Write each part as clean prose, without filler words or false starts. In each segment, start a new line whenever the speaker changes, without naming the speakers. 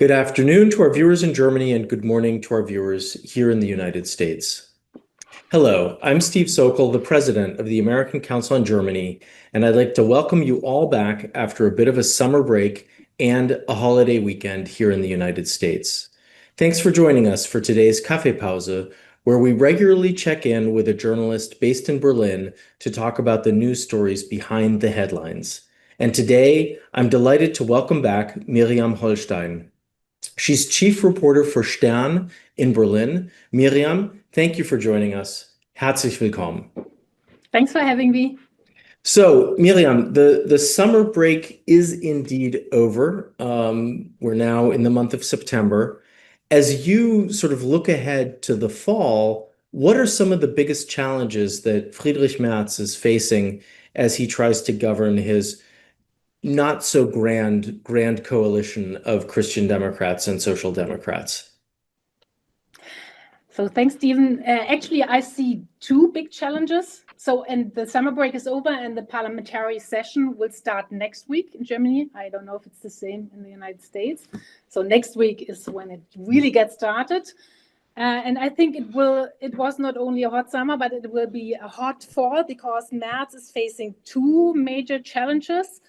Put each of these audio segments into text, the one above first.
Good afternoon to our viewers in Germany and good morning to our viewers here in the United States. Hello, I'm Steve Sokol, the president of the American Council on Germany, and I'd like to welcome you all back after a bit of a summer break and a holiday weekend here in the United States. Thanks for joining us for today's Kaffeepause, where we regularly check in with a journalist based in Berlin to talk about the news stories behind the headlines. And today, I'm delighted to welcome back Miriam Hollstein. She's chief reporter for Stern in Berlin. Miriam, thank you for joining us. Herzlich willkommen.
Thanks for having me.
So, Miriam, the summer break is indeed over. We're now in the month of September. As you sort of look ahead to the fall, what are some of the biggest challenges that Friedrich Merz is facing as he tries to govern his not so grand coalition of Christian Democrats and Social Democrats?
So thanks, Stephen. Actually, I see two big challenges. And the summer break is over and the parliamentary session will start next week in Germany. I don't know if it's the same in the United States. So next week is when it really gets started. And I think it was not only a hot summer, but it will be a hot fall because Merz is facing two major challenges.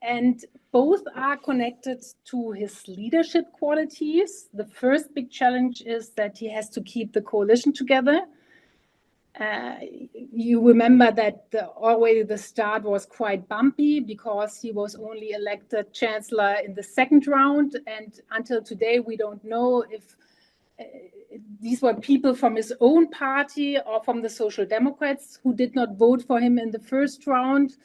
And both are connected to his leadership qualities. The first big challenge is that he has to keep the coalition together. You remember that already the start was quite bumpy because he was only elected chancellor in the second round. And until today, we don't know if these were people from his own party or from the Social Democrats who did not vote for him in the first round.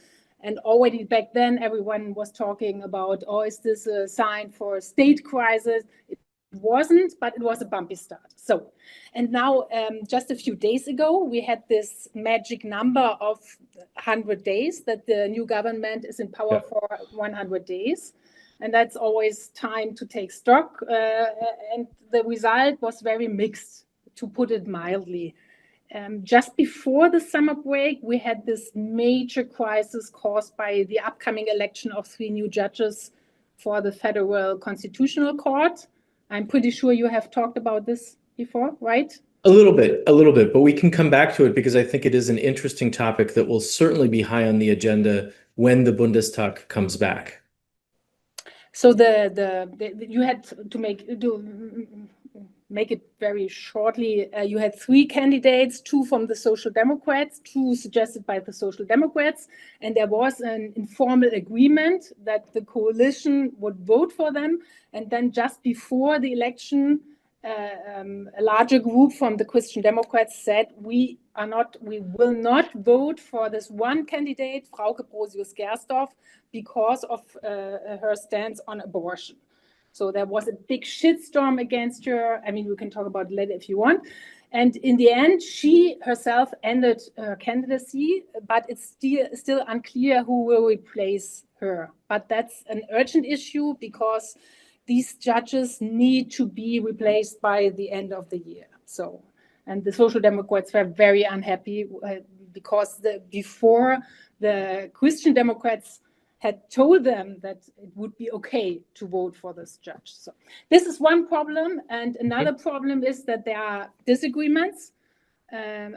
And already back then, everyone was talking about, oh, is this a sign for a state crisis? It wasn't, but it was a bumpy start. So, and now, just a few days ago, we had this magic number of 100 days that the new government is in power for 100 days. And that's always time to take stock. And the result was very mixed, to put it mildly. Just before the summer break, we had this major crisis caused by the upcoming election of 3 new judges for the Federal Constitutional Court. I'm pretty sure you have talked about this before, right?
A little bit, but we can come back to it because I think it is an interesting topic that will certainly be high on the agenda when the Bundestag comes back.
So you had to make it very shortly. You had 3 candidates, 2 from the Social Democrats, 2 suggested by the Social Democrats, and there was an informal agreement that the coalition would vote for them. And then just before the election, a larger group from the Christian Democrats said, we will not vote for this one candidate, Frauke Brosius-Gersdorf, because of her stance on abortion. So there was a big shitstorm against her. I mean, we can talk about it later if you want. And in the end, she herself ended her candidacy, but it's still unclear who will replace her. But that's an urgent issue because these judges need to be replaced by the end of the year. So, and the Social Democrats were very unhappy because before the Christian Democrats had told them that it would be okay to vote for this judge. So this is one problem. And another problem is that there are disagreements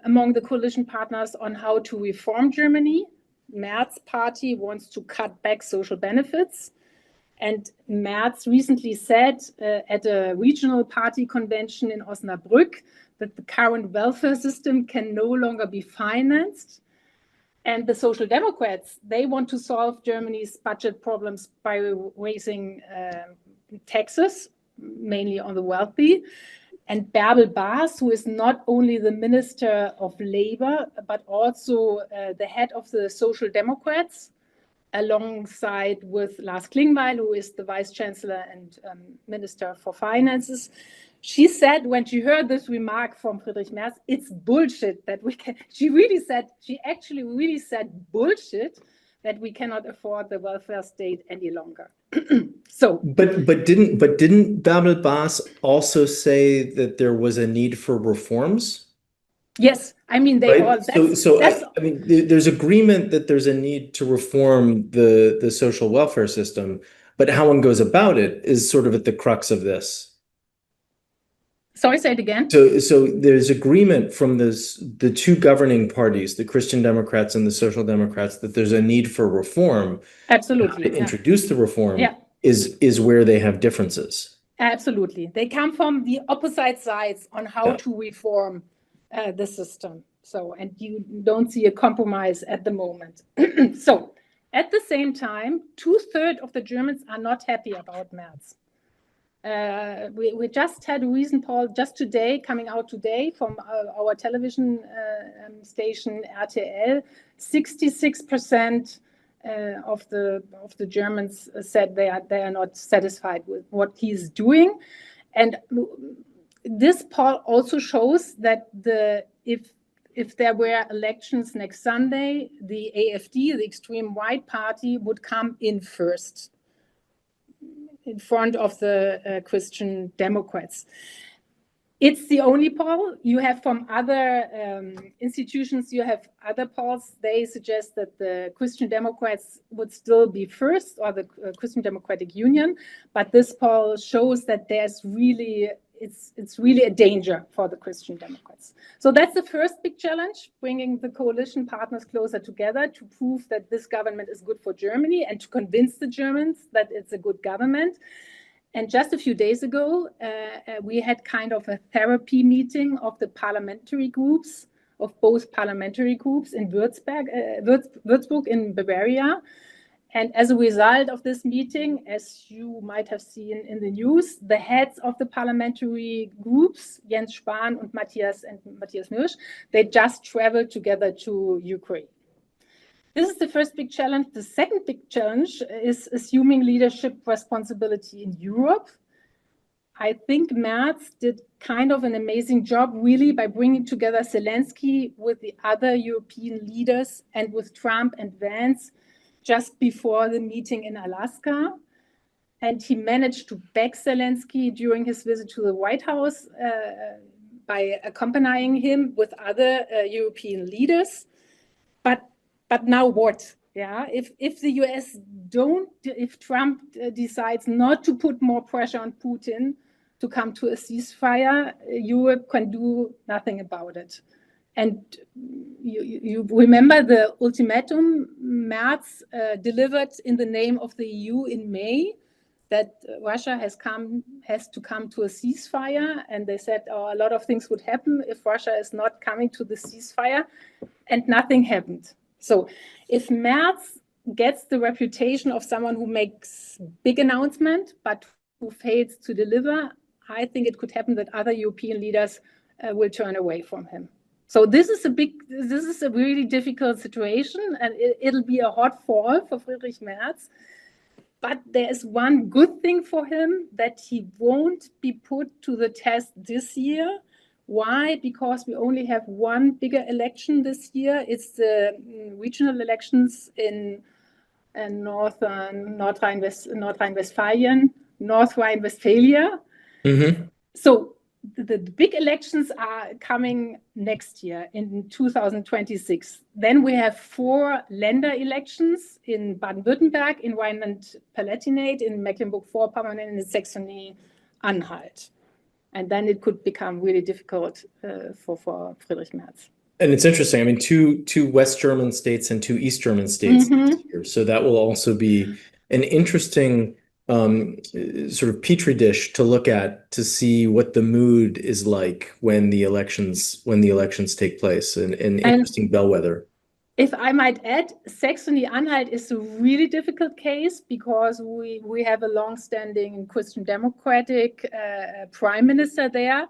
among the coalition partners on how to reform Germany. Merz's party wants to cut back social benefits. And Merz recently said at a regional party convention in Osnabrück that the current welfare system can no longer be financed. And the Social Democrats, they want to solve Germany's budget problems by raising taxes, mainly on the wealthy. And Bärbel Baas, who is not only the Minister of Labor, but also the head of the Social Democrats, alongside with Lars Klingbeil, who is the Vice Chancellor and Minister for Finances. She said when she heard this remark from Friedrich Merz, it's bullshit that we can, she actually really said bullshit that we cannot afford the welfare state any longer.
But didn't Bärbel Baas also say that there was a need for reforms?
Yes, I mean they all.
I mean, there's agreement that there's a need to reform the social welfare system, But how one goes about it is sort of at the crux of this.
Sorry, say it again.
So there's agreement from the two governing parties, the Christian Democrats and the Social Democrats, that there's a need for reform.
Absolutely.
To introduce the reform
Yeah.
is where they have differences.
Absolutely. They come from the opposite sides on how to reform the system. So, and you don't see a compromise at the moment. So, at the same time, 2/3 of the Germans are not happy about Merz. We just had a recent poll just today, coming out today from our television station RTL. 66% of the Germans said they are not satisfied with what he's doing, and this poll also shows that if there were elections next Sunday, the AfD, the extreme right party, would come in first, in front of the Christian Democrats. It's the only poll. You have from other institutions, you have other polls. They suggest that the Christian Democrats would still be first, or the Christian Democratic Union. But this poll shows that there's really, it's really a danger for the Christian Democrats. So that's the first big challenge, bringing the coalition partners closer together to prove that this government is good for Germany and to convince the Germans that it's a good government. And just a few days ago, we had kind of a therapy meeting of the parliamentary groups, of both parliamentary groups in Würzburg in Bavaria. And as a result of this meeting, as you might have seen in the news, the heads of the parliamentary groups, Jens Spahn and Matthias Nirsch, they just traveled together to Ukraine. This is the first big challenge. The second big challenge is assuming leadership responsibility in Europe. I think Merz did kind of an amazing job, really, by bringing together Zelensky with the other European leaders and with Trump and Vance just before the meeting in Alaska. And he managed to back Zelensky during his visit to the White House by accompanying him with other European leaders. But now what? Yeah, if the US if Trump decides not to put more pressure on Putin to come to a ceasefire, Europe can do nothing about it. And you remember the ultimatum Merz delivered in the name of the EU in May, that Russia has to come to a ceasefire, and they said, oh, a lot of things would happen if Russia is not coming to the ceasefire, and nothing happened. So if Merz gets the reputation of someone who makes big announcements but who fails to deliver, I think it could happen that other European leaders will turn away from him. So this is a really difficult situation, and it'll be a hard fall for Friedrich Merz. But there is one good thing for him, that he won't be put to the test this year. Why? Because we only have one bigger election this year. It's the regional elections in North Rhine-Westphalia.
Mm-hmm.
So the big elections are coming next year in 2026. Then we have 4 Länder elections in Baden-Württemberg, in Rhineland-Palatinate, in Mecklenburg-Vorpommern, and in Saxony-Anhalt. And then it could become really difficult for Friedrich Merz.
And it's interesting. I mean, two West German states and 2 East German states this year. So that will also be an interesting sort of petri dish to look at, to see what the mood is like when the elections take place. An interesting bellwether.
If I might add, Saxony-Anhalt is a really difficult case because we have a long-standing Christian Democratic prime minister there,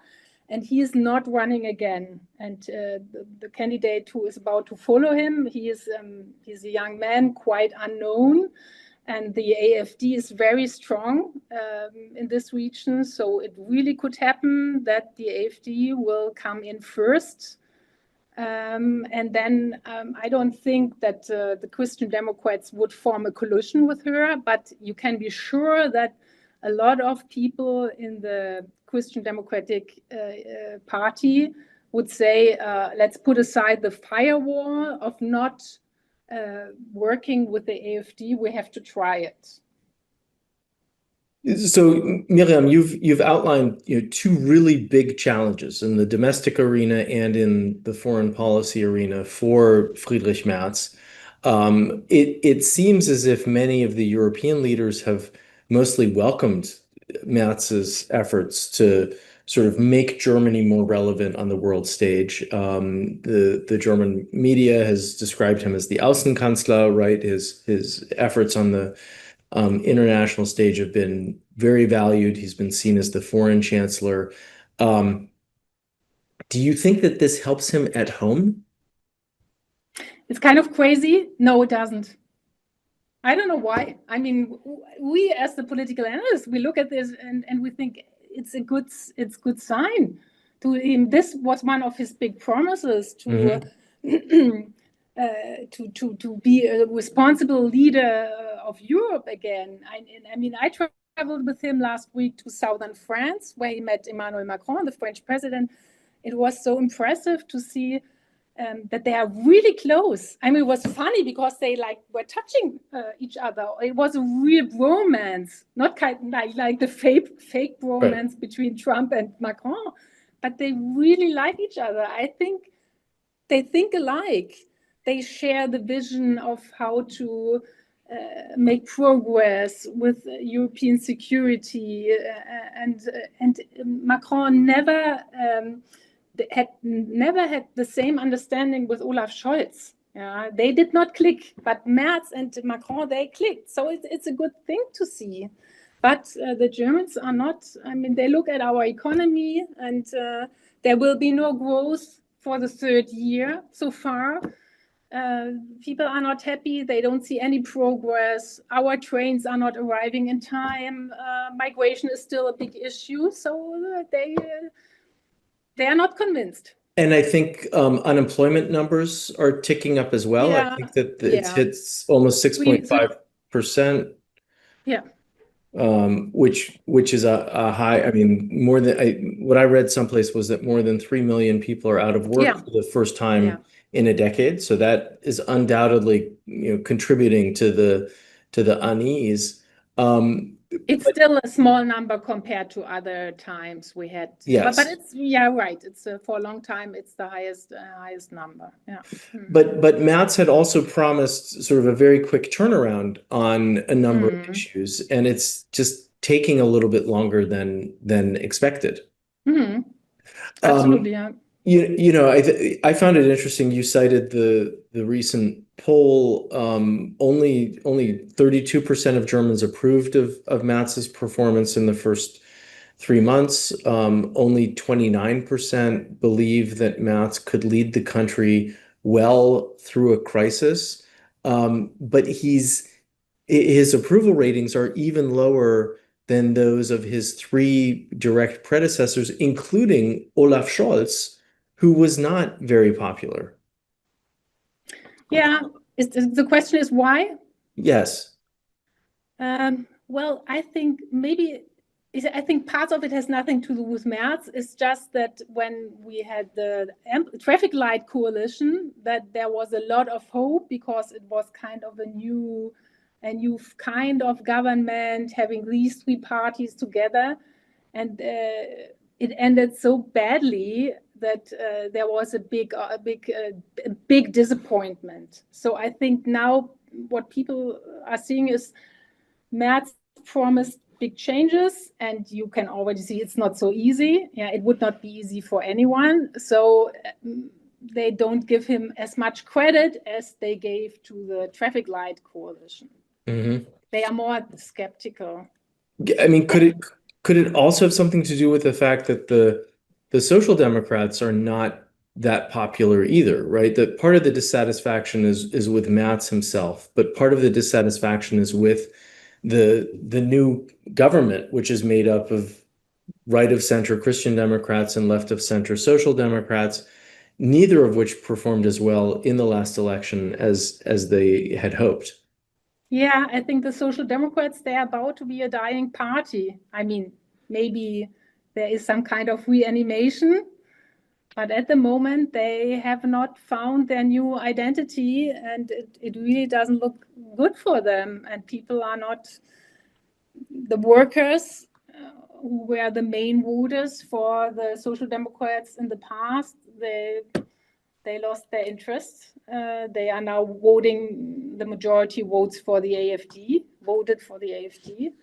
and he is not running again. And the candidate who is about to follow him, he's a young man, quite unknown, and the AfD is very strong in this region. So it really could happen that the AfD will come in first. And then I don't think that the Christian Democrats would form a coalition with her, but you can be sure that a lot of people in the Christian Democratic Party would say, let's put aside the firewall of not working with the AfD, we have to try it.
So, Miriam, you've outlined, two really big challenges in the domestic arena and in the foreign policy arena for Friedrich Merz. It seems as if many of the European leaders have mostly welcomed Merz's efforts to sort of make Germany more relevant on the world stage. The German media has described him as the Außenkanzler, right? His efforts on the international stage have been very valued. He's been seen as the foreign chancellor. Um, do you think that this helps him at home?
It's kind of crazy. No, it doesn't. I don't know why. I mean, we as the political analysts, we look at this and we think it's good sign to him. This was one of his big promises to
Mhm.
to be a responsible leader of Europe again. I mean, I traveled with him last week to southern France, where he met Emmanuel Macron, the French president. It was so impressive to see that they are really close. I mean, it was funny because they were touching each other. It was a real romance, not kind of like the fake romance
Right.
between Trump and Macron, but they really like each other. I think they think alike. They share the vision of how to make progress with European security, and Macron never had the same understanding with Olaf Scholz. Yeah, they did not click, but Merz and Macron, they clicked. So it's a good thing to see. But the Germans are not. I mean, they look at our economy, and there will be no growth for the third year so far. People are not happy. They don't see any progress. Our trains are not arriving in time. Migration is still a big issue. So they are not convinced.
And I think unemployment numbers are ticking up as well. I
Yeah,
think that it's
yeah.
hits almost
Three,
6.5%,
yeah,
which is a high. I mean, more than what I read someplace was that more than 3 million people are out of work
yeah,
for the first
yeah.
time in a decade. So that is undoubtedly, contributing to the unease. Um,
It's still a small number compared to other times we had, but
yes.
it's right. It's for a long time. It's the highest number. Yeah.
But Mats had also promised sort of a very quick turnaround on a number of issues, and it's just taking a little bit longer than expected.
Mm-hmm.
Um,
Absolutely. Yeah.
I found it interesting. You cited the recent poll. Only 32% of Germans approved of Matz's performance in the first 3 months. Only 29% believe that Matz could lead the country well through a crisis. But his approval ratings are even lower than those of his three direct predecessors, including Olaf Scholz, who was not very popular.
Yeah. The question is why?
Yes.
Well, I think I think part of it has nothing to do with Merz. It's just that when we had the traffic light coalition, that there was a lot of hope because it was kind of a new kind of government having these three parties together, and it ended so badly that there was a big disappointment. So I think now what people are seeing is Merz promised big changes, and you can already see it's not so easy. Yeah, it would not be easy for anyone. So they don't give him as much credit as they gave to the traffic light coalition.
Mm-hmm.
They are more skeptical.
I mean, could it also have something to do with the fact that the Social Democrats are not that popular either, right? That part of the dissatisfaction is with Matz himself, but part of the dissatisfaction is with the new government, which is made up of right of center Christian Democrats and left of center Social Democrats, neither of which performed as well in the last election as they had hoped.
Yeah, I think the Social Democrats, they're about to be a dying party. I mean, maybe there is some kind of reanimation, but at the moment they have not found their new identity, and it really doesn't look good for them. And people are not the workers who were the main voters for the Social Democrats in the past, they lost their interest. They are now voting, the majority votes for the AfD, voted for the AfD.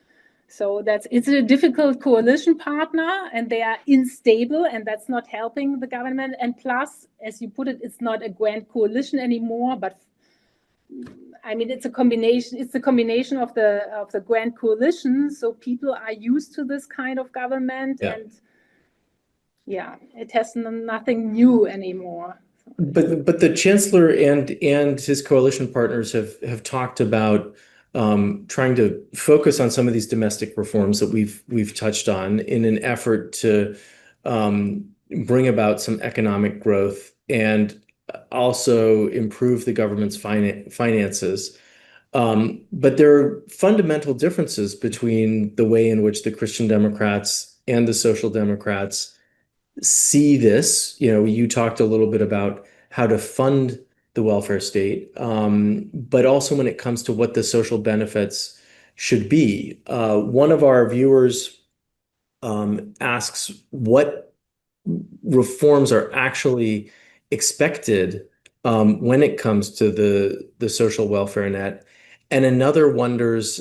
So it's a difficult coalition partner, and they are unstable, and that's not helping the government. And plus, as you put it, it's not a grand coalition anymore, but I mean, it's a combination. It's a combination of the grand coalition. So people are used to this kind of government, and it has nothing new anymore.
But the chancellor and his coalition partners have talked about trying to focus on some of these domestic reforms that we've touched on in an effort to bring about some economic growth and also improve the government's finances. But there are fundamental differences between the way in which the Christian Democrats and the Social Democrats see this. You talked a little bit about how to fund the welfare state, but also when it comes to what the social benefits should be. One of our viewers asks what reforms are actually expected when it comes to the social welfare net. And another wonders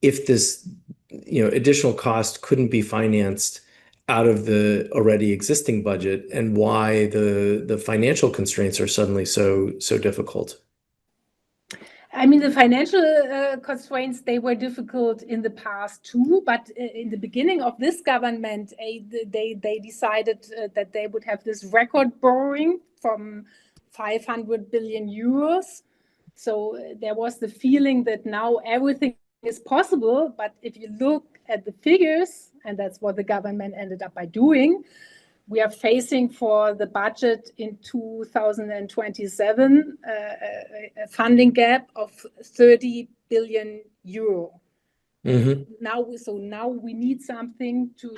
if this additional cost couldn't be financed out of the already existing budget, and why the financial constraints are suddenly so difficult.
I mean, the financial constraints, they were difficult in the past too, but in the beginning of this government, they decided that they would have this record borrowing from 500 billion euros. So there was the feeling that now everything is possible, but if you look at the figures, and that's what the government ended up by doing, we are facing for the budget in 2027 a funding gap of 30 billion euro.
Mm-hmm.
Now we need something to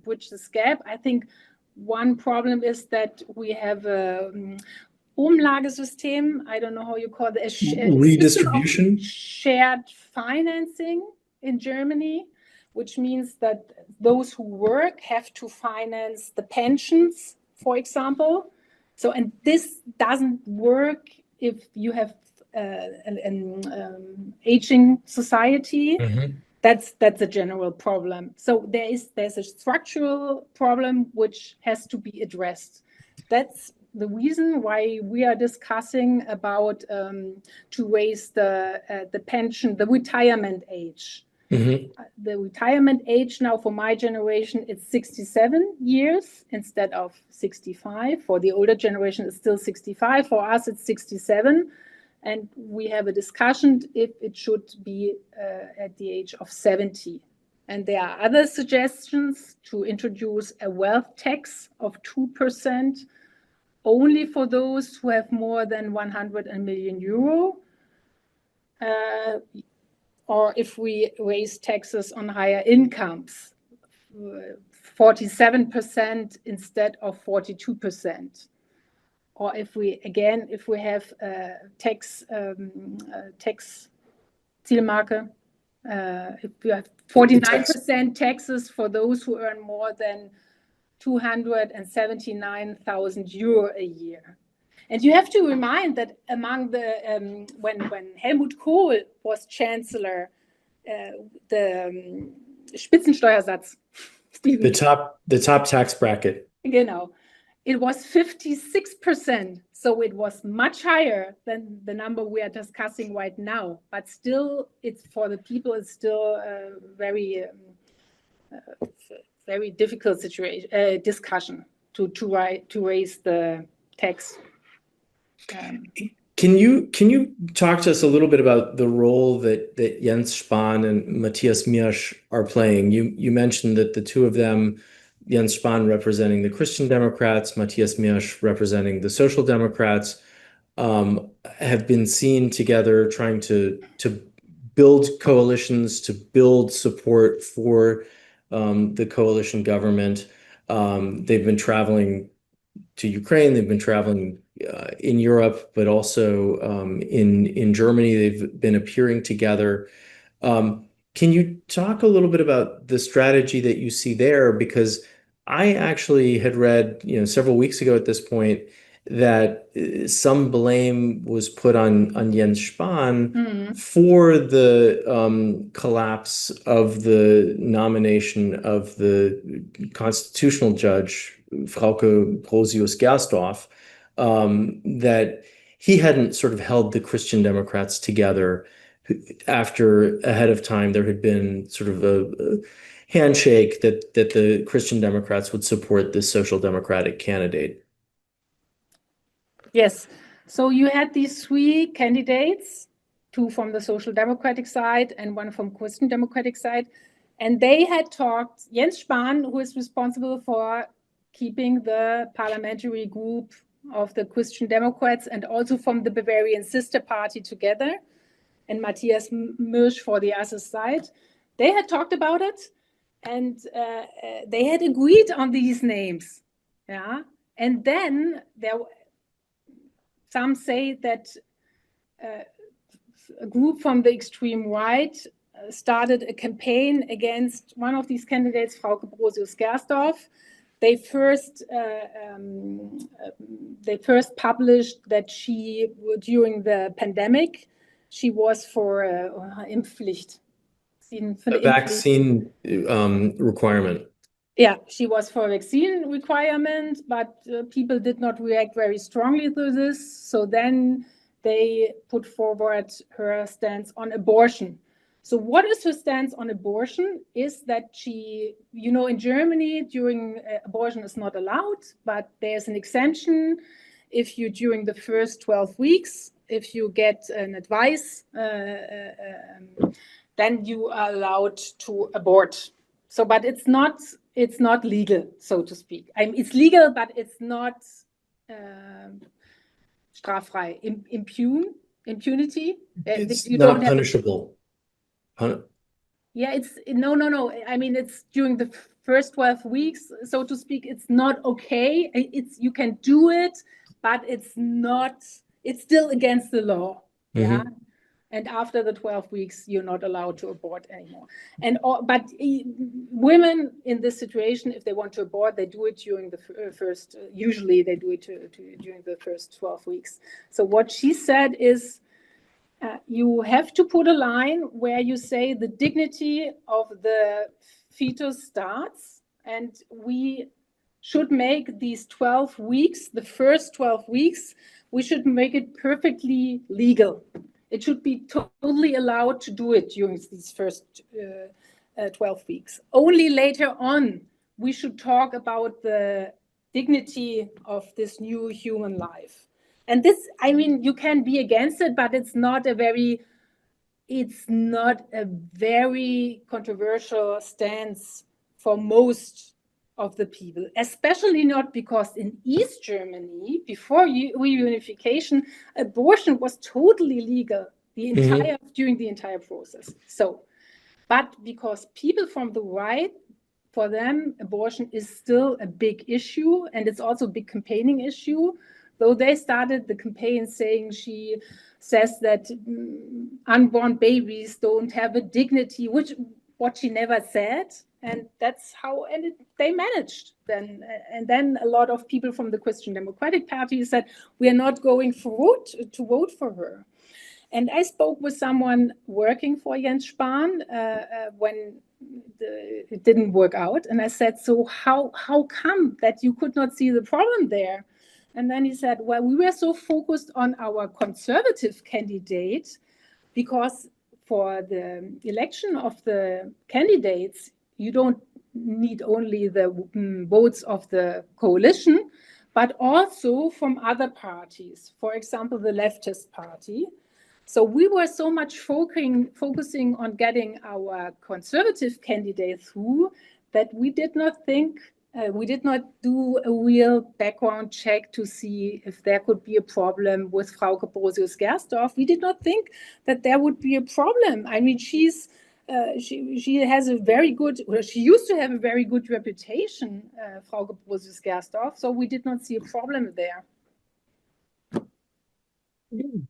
bridge this gap. I think one problem is that we have a Umlagesystem, I don't know how you call it,
redistribution,
shared financing in Germany, which means that those who work have to finance the pensions, for example. So, and this doesn't work if you have an aging society.
Mm-hmm.
That's a general problem. So there's a structural problem which has to be addressed. That's the reason why we are discussing about to raise the pension, the retirement age.
Mm-hmm.
The retirement age now for my generation, it's 67 years instead of 65. For the older generation, it's still 65. For us, it's 67. And we have a discussion if it should be at the age of 70. And there are other suggestions to introduce a wealth tax of 2% only for those who have more than 100 million euro. Or if we raise taxes on higher incomes, 47% instead of 42%. Or if we have tax Zielmarke, if we have 49% taxes for those who earn more than 279,000 euro a year. And you have to remind that among the when Helmut Kohl was chancellor, the Spitzensteuersatz,
the top tax bracket,
it was 56%. So it was much higher than the number we are discussing right now. But still, it's for the people. It's still a very very difficult discussion to raise the tax.
Can you talk to us a little bit about the role that Jens Spahn and Matthias Miersch are playing? You mentioned that the two of them, Jens Spahn representing the Christian Democrats, Matthias Miersch representing the Social Democrats, have been seen together trying to build coalitions, to build support for the coalition government. They've been traveling to Ukraine. They've been traveling in Europe, but also in Germany. They've been appearing together. Can you talk a little bit about the strategy that you see there? Because I actually had read, several weeks ago at this point that some blame was put on Jens Spahn for the collapse of the nomination of the constitutional judge, Frauke Brosius-Gersdorf, that he hadn't sort of held the Christian Democrats together after ahead of time there had been sort of a handshake that the Christian Democrats would support this social democratic candidate.
Yes. So you had these three candidates, two from the Social Democratic side and one from Christian Democratic side. And they had talked, Jens Spahn, who is responsible for keeping the parliamentary group of the Christian Democrats and also from the Bavarian sister party together, and Matthias Mirsch for the other side. They had talked about it, and they had agreed on these names. Yeah. And then some say that a group from the extreme right started a campaign against one of these candidates, Frauke Brosius-Gersdorf. They first published that she, during the pandemic, she was for Impfpflicht.
A vaccine requirement.
Yeah, she was for vaccine requirement, but people did not react very strongly to this. So then they put forward her stance on abortion. So what is her stance on abortion is that she, in Germany, during abortion is not allowed, but there's an exemption if you, during the first 12 weeks, if you get an advice, then you are allowed to abort. So, but it's not legal, so to speak. It's legal, but it's not straffrei, impunity.
It's not punishable.
Yeah, it's no. I mean, it's during the first 12 weeks, so to speak. It's not okay. You can do it, but it's not. It's still against the law. Yeah. And after the 12 weeks, you're not allowed to abort anymore. But women in this situation, if they want to abort, they do it during the first. Usually, they do it during the first 12 weeks. So what she said is, you have to put a line where you say the dignity of the fetus starts, and we should make these 12 weeks, the first 12 weeks, we should make it perfectly legal. It should be totally allowed to do it during these first 12 weeks. Only later on, we should talk about the dignity of this new human life. And this, I mean, you can be against it, but it's not a very controversial stance for most of the people, especially not because in East Germany, before reunification, abortion was totally legal during the entire process. So, but because people from the right, for them, abortion is still a big issue, and it's also a big campaigning issue. Though they started the campaign saying, she says that unborn babies don't have a dignity, what she never said. And that's how they managed then. And then a lot of people from the Christian Democratic Party said, we are not going to vote for her. And I spoke with someone working for Jens Spahn when it didn't work out. And I said, so how come that you could not see the problem there? And then he said, well, we were so focused on our conservative candidate because for the election of the candidates, you don't need only the votes of the coalition, but also from other parties, for example, the leftist party. So we were so much focusing on getting our conservative candidate through that we did not think, we did not do a real background check to see if there could be a problem with Frauke Brosius-Gersdorf. We did not think that there would be a problem. I mean, she has a very good, or she used to have a very good reputation, Frauke Brosius-Gersdorf. So we did not see a problem there.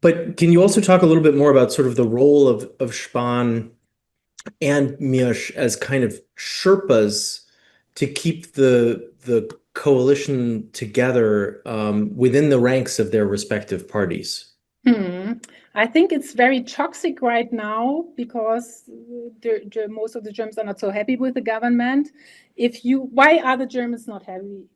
But can you also talk a little bit more about sort of the role of Spahn and Miosh as kind of Sherpas to keep the coalition together within the ranks of their respective parties?
I think it's very toxic right now because most of the Germans are not so happy with the government. Why are the Germans not happy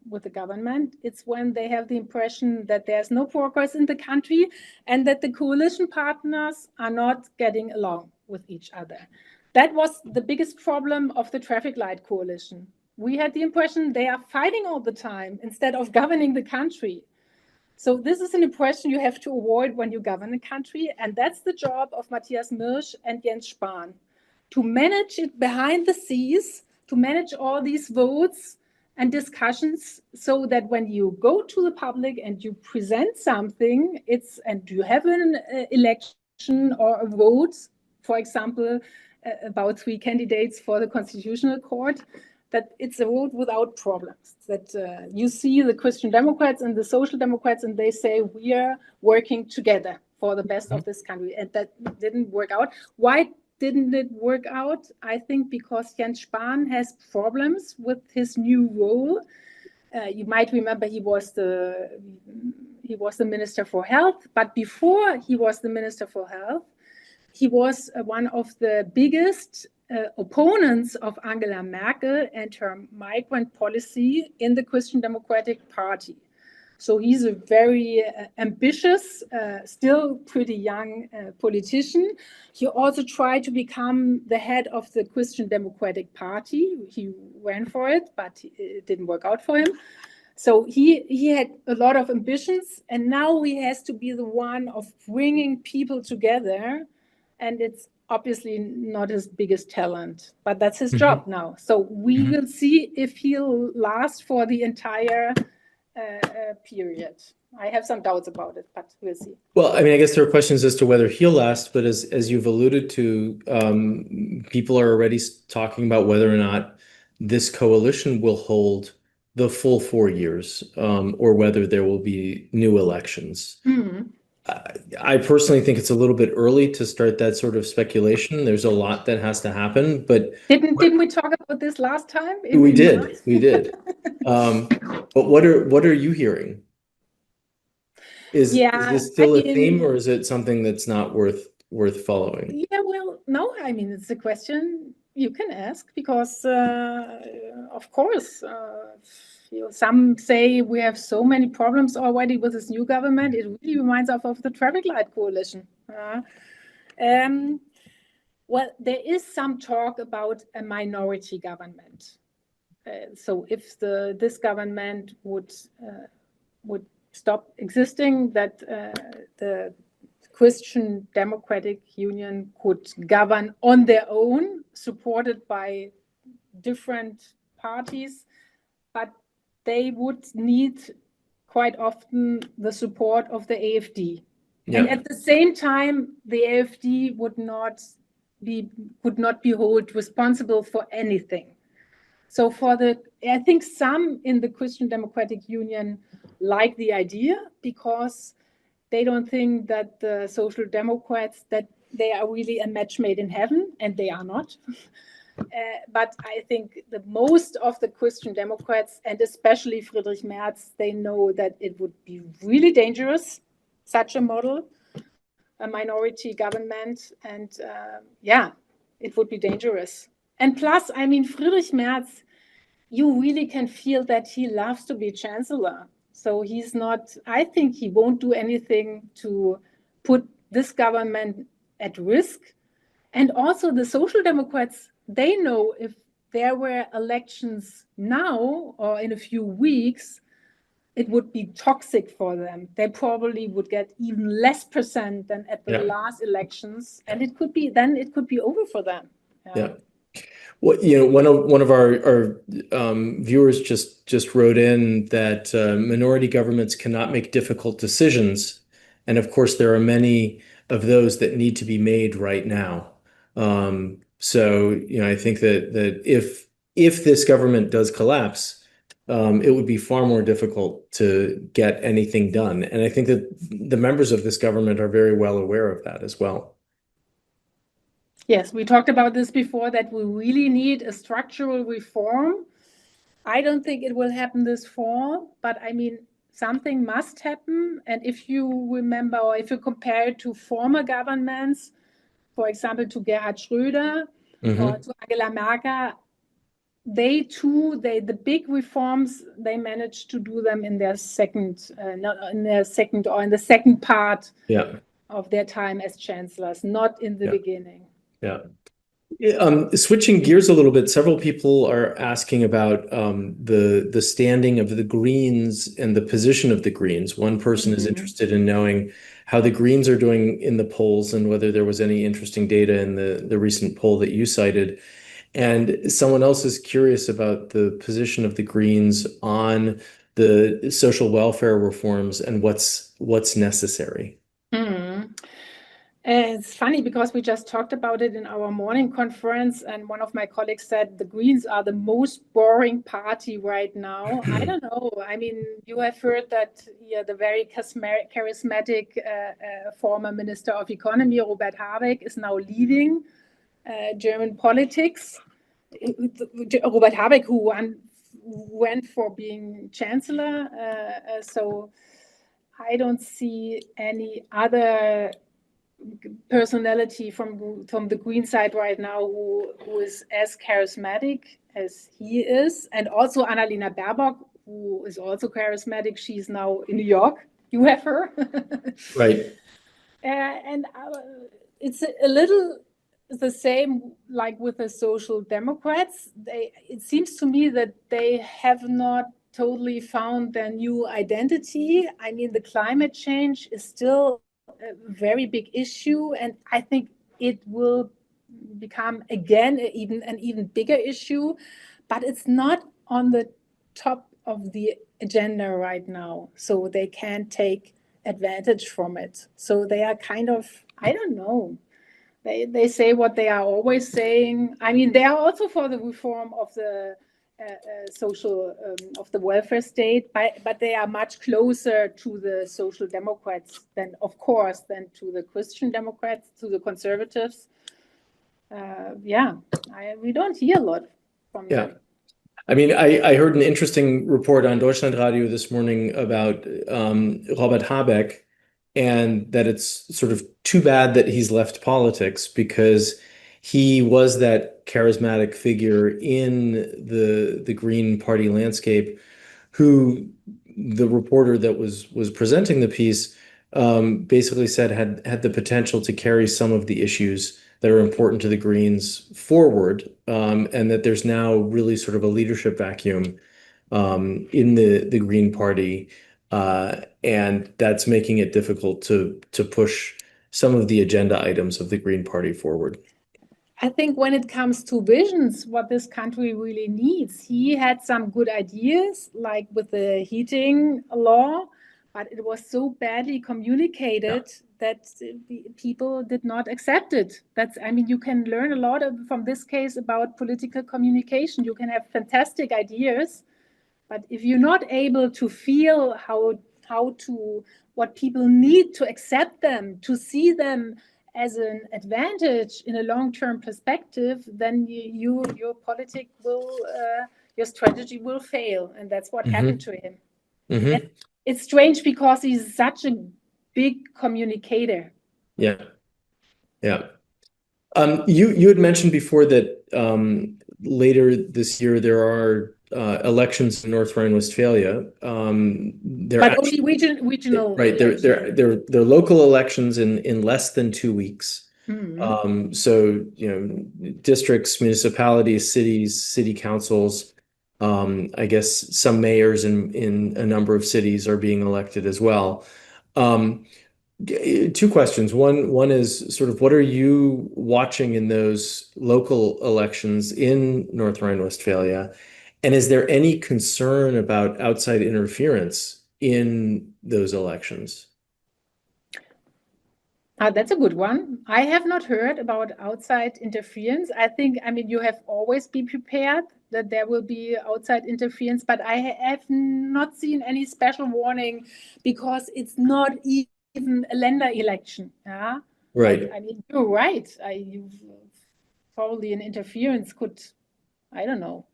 with the government? It's when they have the impression that there's no progress in the country and that the coalition partners are not getting along with each other. That was the biggest problem of the traffic light coalition. We had the impression they are fighting all the time instead of governing the country. So this is an impression you have to avoid when you govern a country. And that's the job of Matthias Mirsch and Jens Spahn, to manage it behind the scenes, to manage all these votes and discussions so that when you go to the public and you present something, and you have an election or a vote, for example, about 3 candidates for the Constitutional Court, that it's a vote without problems, that you see the Christian Democrats and the Social Democrats, and they say, we are working together for the best of this country. And that didn't work out. Why didn't it work out? I think because Jens Spahn has problems with his new role. You might remember he was the Minister for Health, but before he was the Minister for Health, he was one of the biggest opponents of Angela Merkel and her migrant policy in the Christian Democratic Party. So he's a very ambitious, still pretty young politician. He also tried to become the head of the Christian Democratic Party. He ran for it, but it didn't work out for him. So he had a lot of ambitions, and now he has to be the one of bringing people together. And it's obviously not his biggest talent, but that's his job now. So we will see if he'll last for the entire period. I have some doubts about it, but we'll see.
Well, I mean, I guess there are questions as to whether he'll last, but as you've alluded to, people are already talking about whether or not this coalition will hold the full 4 years, or whether there will be new elections. I personally think it's a little bit early to start that sort of speculation. There's a lot that has to happen, but
didn't we talk about this last time?
We did. But what are you hearing? Is this still a theme, or is it something that's not worth following?
Yeah, well, no, I mean, it's a question you can ask because, of course, some say we have so many problems already with this new government. It really reminds us of the traffic light coalition. Well, there is some talk about a minority government. So if this government would stop existing, that the Christian Democratic Union could govern on their own, supported by different parties, but they would need quite often the support of the AfD. Yeah. And at the same time, the AfD could not be held responsible for anything. So I think some in the Christian Democratic Union like the idea because they don't think that the Social Democrats, that they are really a match made in heaven, and they are not. But I think the most of the Christian Democrats, and especially Friedrich Merz, they know that it would be really dangerous, such a model, a minority government, and it would be dangerous. And plus, I mean, Friedrich Merz, you really can feel that he loves to be chancellor. So he's not, I think he won't do anything to put this government at risk. And also the Social Democrats, they know if there were elections now or in a few weeks, it would be toxic for them. They probably would get even less percent than at the last elections. And it could be over for them.
Yeah. Well, one of our viewers just wrote in that minority governments cannot make difficult decisions, and of course there are many of those that need to be made right now. So I think that if this government does collapse, it would be far more difficult to get anything done, and I think that the members of this government are very well aware of that as well.
Yes, we talked about this before, that we really need a structural reform. I don't think it will happen this fall, but I mean, something must happen. And if you remember, or if you compare it to former governments, for example, to Gerhard Schröder or to Angela Merkel, they too, the big reforms, they managed to do them in their second, in the second part of their time as chancellors, not in the beginning.
Yeah. Switching gears a little bit, several people are asking about the standing of the Greens and the position of the Greens. One person is interested in knowing how the Greens are doing in the polls and whether there was any interesting data in the recent poll that you cited. And someone else is curious about the position of the Greens on the social welfare reforms and what's necessary.
It's funny because we just talked about it in our morning conference, and one of my colleagues said the Greens are the most boring party right now. I don't know. I mean, you have heard that the very charismatic former Minister of Economy, Robert Habeck, is now leaving German politics. Robert Habeck, who went for being chancellor. So I don't see any other personality from the Green side right now who is as charismatic as he is. And also Annalena Baerbock, who is also charismatic. She's now in New York. You have her.
Right.
And it's a little the same like with the Social Democrats. It seems to me that they have not totally found their new identity. I mean, the climate change is still a very big issue, and I think it will become again an even bigger issue, but it's not on the top of the agenda right now, so they can't take advantage from it. So they are kind of, I don't know, they say what they are always saying. I mean, they are also for the reform of the social of the welfare state, but they are much closer to the Social Democrats than to the Christian Democrats, to the conservatives. We don't hear a lot from them.
I mean, I heard an interesting report on Deutschlandradio this morning about Robert Habeck, and that it's sort of too bad that he's left politics because he was that charismatic figure in the Green Party landscape who the reporter that was presenting the piece basically said had the potential to carry some of the issues that are important to the Greens forward, and that there's now really sort of a leadership vacuum in the Green Party, and that's making it difficult to push some of the agenda items of the Green Party forward.
I think when it comes to visions, what this country really needs, he had some good ideas, like with the heating law, but it was so badly communicated that people did not accept it. I mean, you can learn a lot from this case about political communication. You can have fantastic ideas, but if you're not able to feel what people need to accept them, to see them as an advantage in a long-term perspective, then your strategy will fail, and that's what happened to him. And it's strange because he's such a big communicator.
You had mentioned before that later this year there are elections in North Rhine-Westphalia.
But only regional.
Right. They're local elections in less than 2 weeks. So, districts, municipalities, cities, city councils, I guess some mayors in a number of cities are being elected as well. Two questions. One is sort of what are you watching in those local elections in North Rhine-Westphalia? And is there any concern about outside interference in those elections?
That's a good one. I have not heard about outside interference. I mean, you have always been prepared that there will be outside interference, but I have not seen any special warning because it's not even a Länder election.
Right.
I mean, you're right. probably an interference could, I don't know.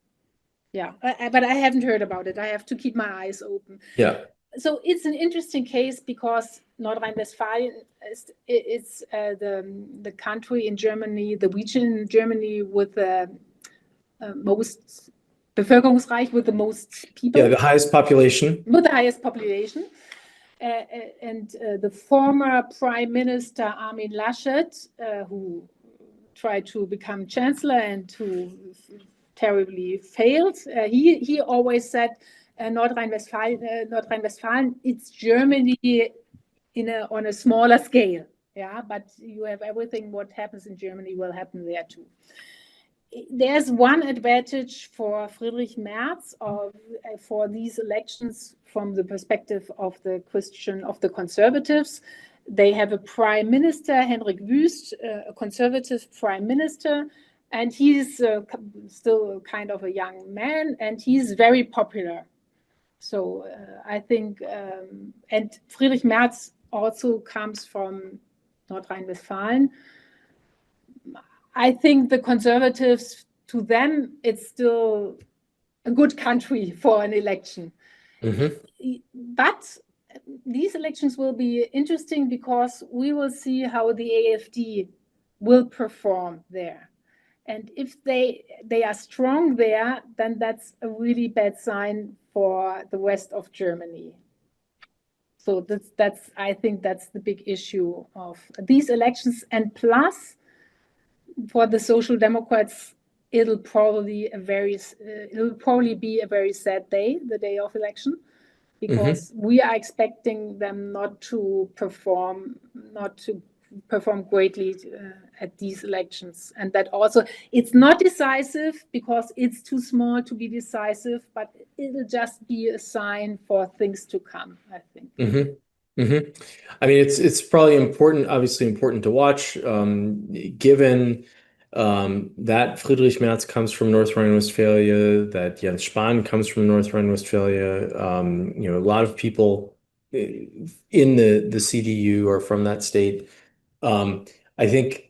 Yeah, but I haven't heard about it. I have to keep my eyes open.
Yeah.
So it's an interesting case because North Rhine-Westphalia is the country in Germany, the region in Germany with the most bevölkerungsreich, with the most people.
Yeah, the highest population.
With the highest population. And the former Prime Minister Armin Laschet, who tried to become chancellor and who terribly failed, he always said, North Rhine-Westphalia, it's Germany on a smaller scale. Yeah, but you have everything what happens in Germany will happen there too. There's one advantage for Friedrich Merz for these elections from the perspective of the conservatives. They have a prime minister, Henrik Wüst, a conservative prime minister, and he's still kind of a young man, and he's very popular. So I think, and Friedrich Merz also comes from North Rhine-Westphalia. I think the conservatives, to them, it's still a good country for an election. But these elections will be interesting because we will see how the AfD will perform there. And if they are strong there, then that's a really bad sign for the rest of Germany. So I think that's the big issue of these elections. And plus, for the Social Democrats, it'll probably be a very sad day, the day of election, because we are expecting them not to perform greatly at these elections, and that also it's not decisive because it's too small to be decisive, but it'll just be a sign for things to come, I think.
I mean, it's probably obviously important to watch, given that Friedrich Merz comes from North Rhine-Westphalia, that Jens Spahn comes from North Rhine-Westphalia. A lot of people in the CDU are from that state. I think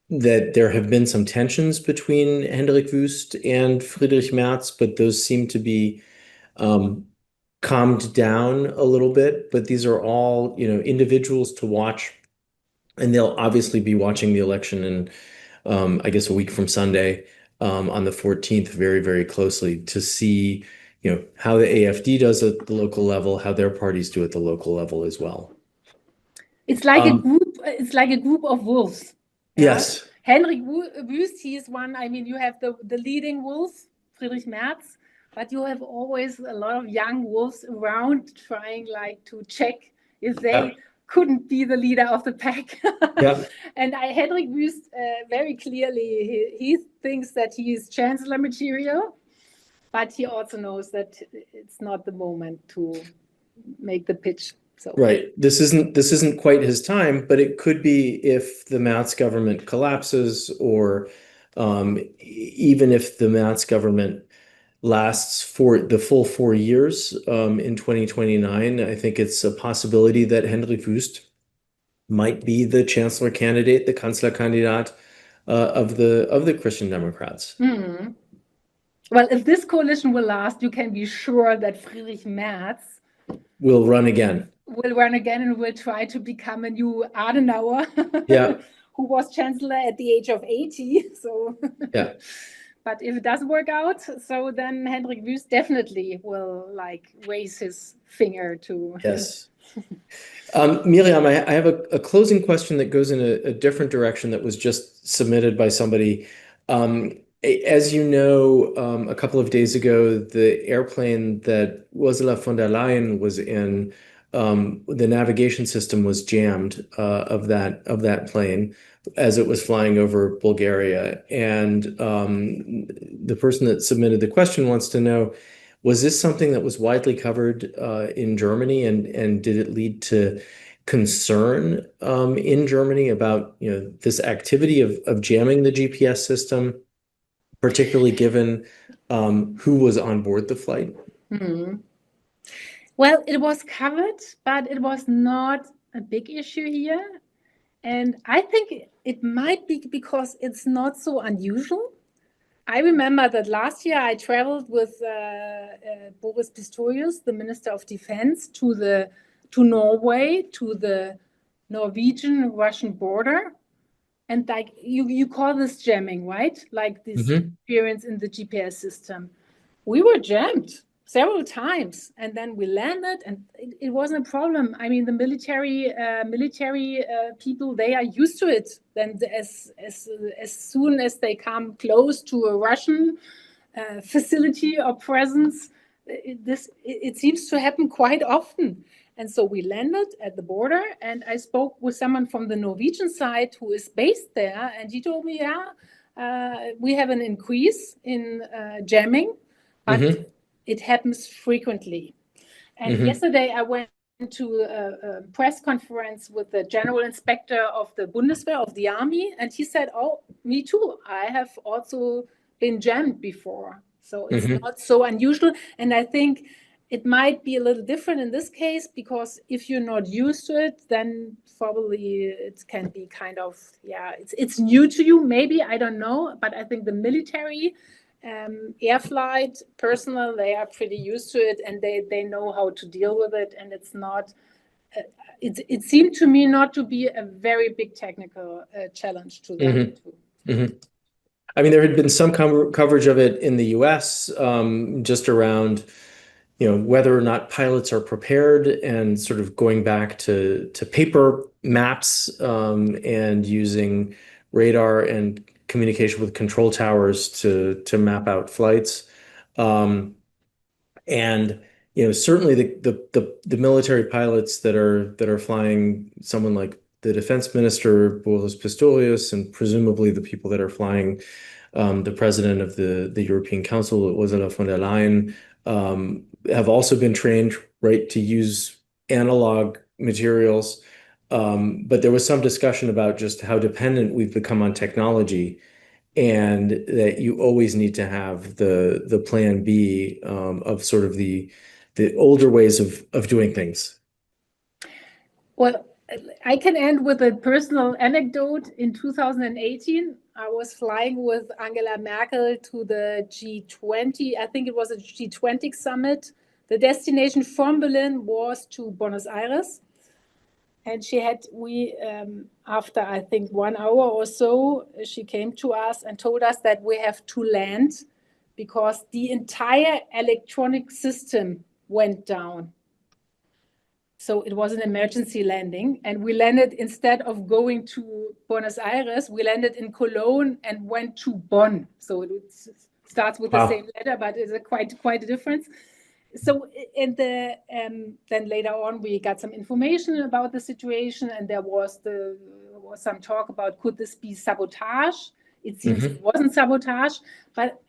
that there have been some tensions between Hendrik Wüst and Friedrich Merz, but those seem to be calmed down a little bit. But these are all, individuals to watch, and they'll obviously be watching the election in, I guess, a week from Sunday, on the 14th, very, very closely to see, how the AfD does at the local level, how their parties do at the local level as well.
It's like a group. It's like a group of wolves.
Yes.
Henrik Wüst, he is one. I mean, you have the leading wolf, Friedrich Merz, but you have always a lot of young wolves around trying to check if they couldn't be the leader of the pack. And Henrik Wüst very clearly, he thinks that he is chancellor material, but he also knows that it's not the moment to make the pitch. So.
Right. This isn't quite his time, but it could be if the Merz government collapses, or even if the Merz government lasts for the full 4 years in 2029. I think it's a possibility that Hendrik Wüst might be the chancellor candidate, the Kanzlerkandidat of the Christian Democrats.
Well, if this coalition will last, you can be sure that Friedrich Merz
will run again.
And will try to become a new Adenauer, who was chancellor at the age of 80. So, but if it doesn't work out, so then Hendrik Wüst definitely will raise his finger to.
Yes. Miriam, I have a closing question that goes in a different direction that was just submitted by somebody. As you know, a couple of days ago, the airplane that Ursula von der Leyen was in, the navigation system was jammed of that plane as it was flying over Bulgaria. And the person that submitted the question wants to know, was this something that was widely covered in Germany, and did it lead to concern in Germany about this activity of jamming the GPS system, particularly given who was on board the flight?
Well, it was covered, but it was not a big issue here. And I think it might be because it's not so unusual. I remember that last year I traveled with Boris Pistorius, the Minister of Defense, to Norway, to the Norwegian-Russian border. And like you call this jamming, right? Like this interference in the GPS system. We were jammed several times, and then we landed, and it wasn't a problem. I mean, the military people, they are used to it. Then as soon as they come close to a Russian facility or presence, it seems to happen quite often. And so we landed at the border, and I spoke with someone from the Norwegian side who is based there, and he told me, we have an increase in jamming, but it happens frequently. And yesterday I went to a press conference with the general inspector of the Bundeswehr, of the army, and he said, oh, me too. I have also been jammed before. So it's not so unusual. And I think it might be a little different in this case, because if you're not used to it, then probably it can be kind of, it's new to you, maybe, I don't know. But I think the military air flight personnel, they are pretty used to it, and they know how to deal with it. And it's not, it seemed to me not to be a very big technical challenge to them too.
I mean, there had been some coverage of it in the US, just around, whether or not pilots are prepared, and sort of going back to paper maps, and using radar and communication with control towers to map out flights. And certainly the military pilots that are flying, someone like the defense minister, Boris Pistorius, and presumably the people that are flying the president of the European Council, Ursula von der Leyen, have also been trained, right, to use analog materials. But there was some discussion about just how dependent we've become on technology, and that you always need to have the plan B, of sort of the older ways of doing things.
Well, I can end with a personal anecdote. In 2018, I was flying with Angela Merkel to the G20. I think it was a G20 summit. The destination from Berlin was to Buenos Aires. And after I think 1 hour or so, she came to us and told us that we have to land because the entire electronic system went down. So it was an emergency landing, and we landed, instead of going to Buenos Aires, we landed in Cologne and went to Bonn. So it starts with the same letter, but it's quite a difference. So then later on, we got some information about the situation, and there was some talk about, could this be sabotage? It seems it wasn't sabotage, but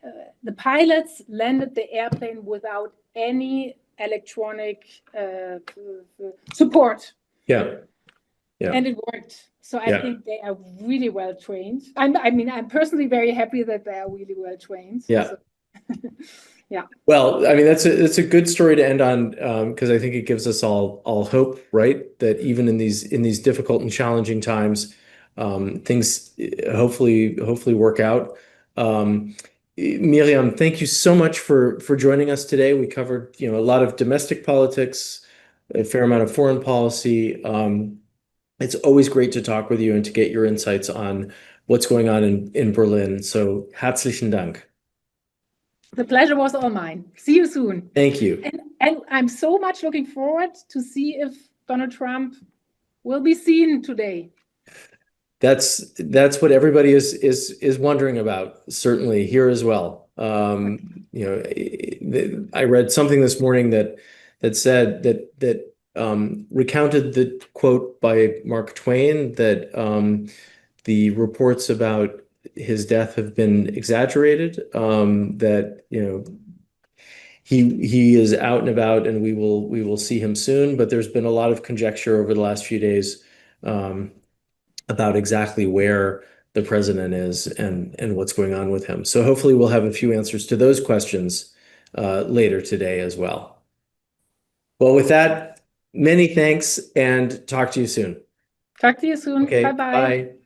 the pilots landed the airplane without any electronic support.
Yeah.
And it worked. So I think they are really well trained. I'm personally very happy that they are really well trained.
Yeah.
So,
Well, I mean, that's a good story to end on, because I think it gives us all hope, right? That even in these difficult and challenging times, things hopefully work out. Miriam, thank you so much for joining us today. We covered, a lot of domestic politics, a fair amount of foreign policy. It's always great to talk with you and to get your insights on what's going on in Berlin. So herzlichen Dank.
The pleasure was all mine. See you soon.
Thank you.
And I'm so much looking forward to see if Donald Trump will be seen today.
That's what everybody is wondering about, certainly here as well. I read something this morning that said that recounted the quote by Mark Twain, that the reports about his death have been exaggerated, that he is out and about, and we will see him soon. But there's been a lot of conjecture over the last few days about exactly where the president is and what's going on with him. So hopefully we'll have a few answers to those questions later today as well. Well, with that, many thanks, and talk to you soon.
Talk to you soon.
Okay,
Bye-bye.
bye.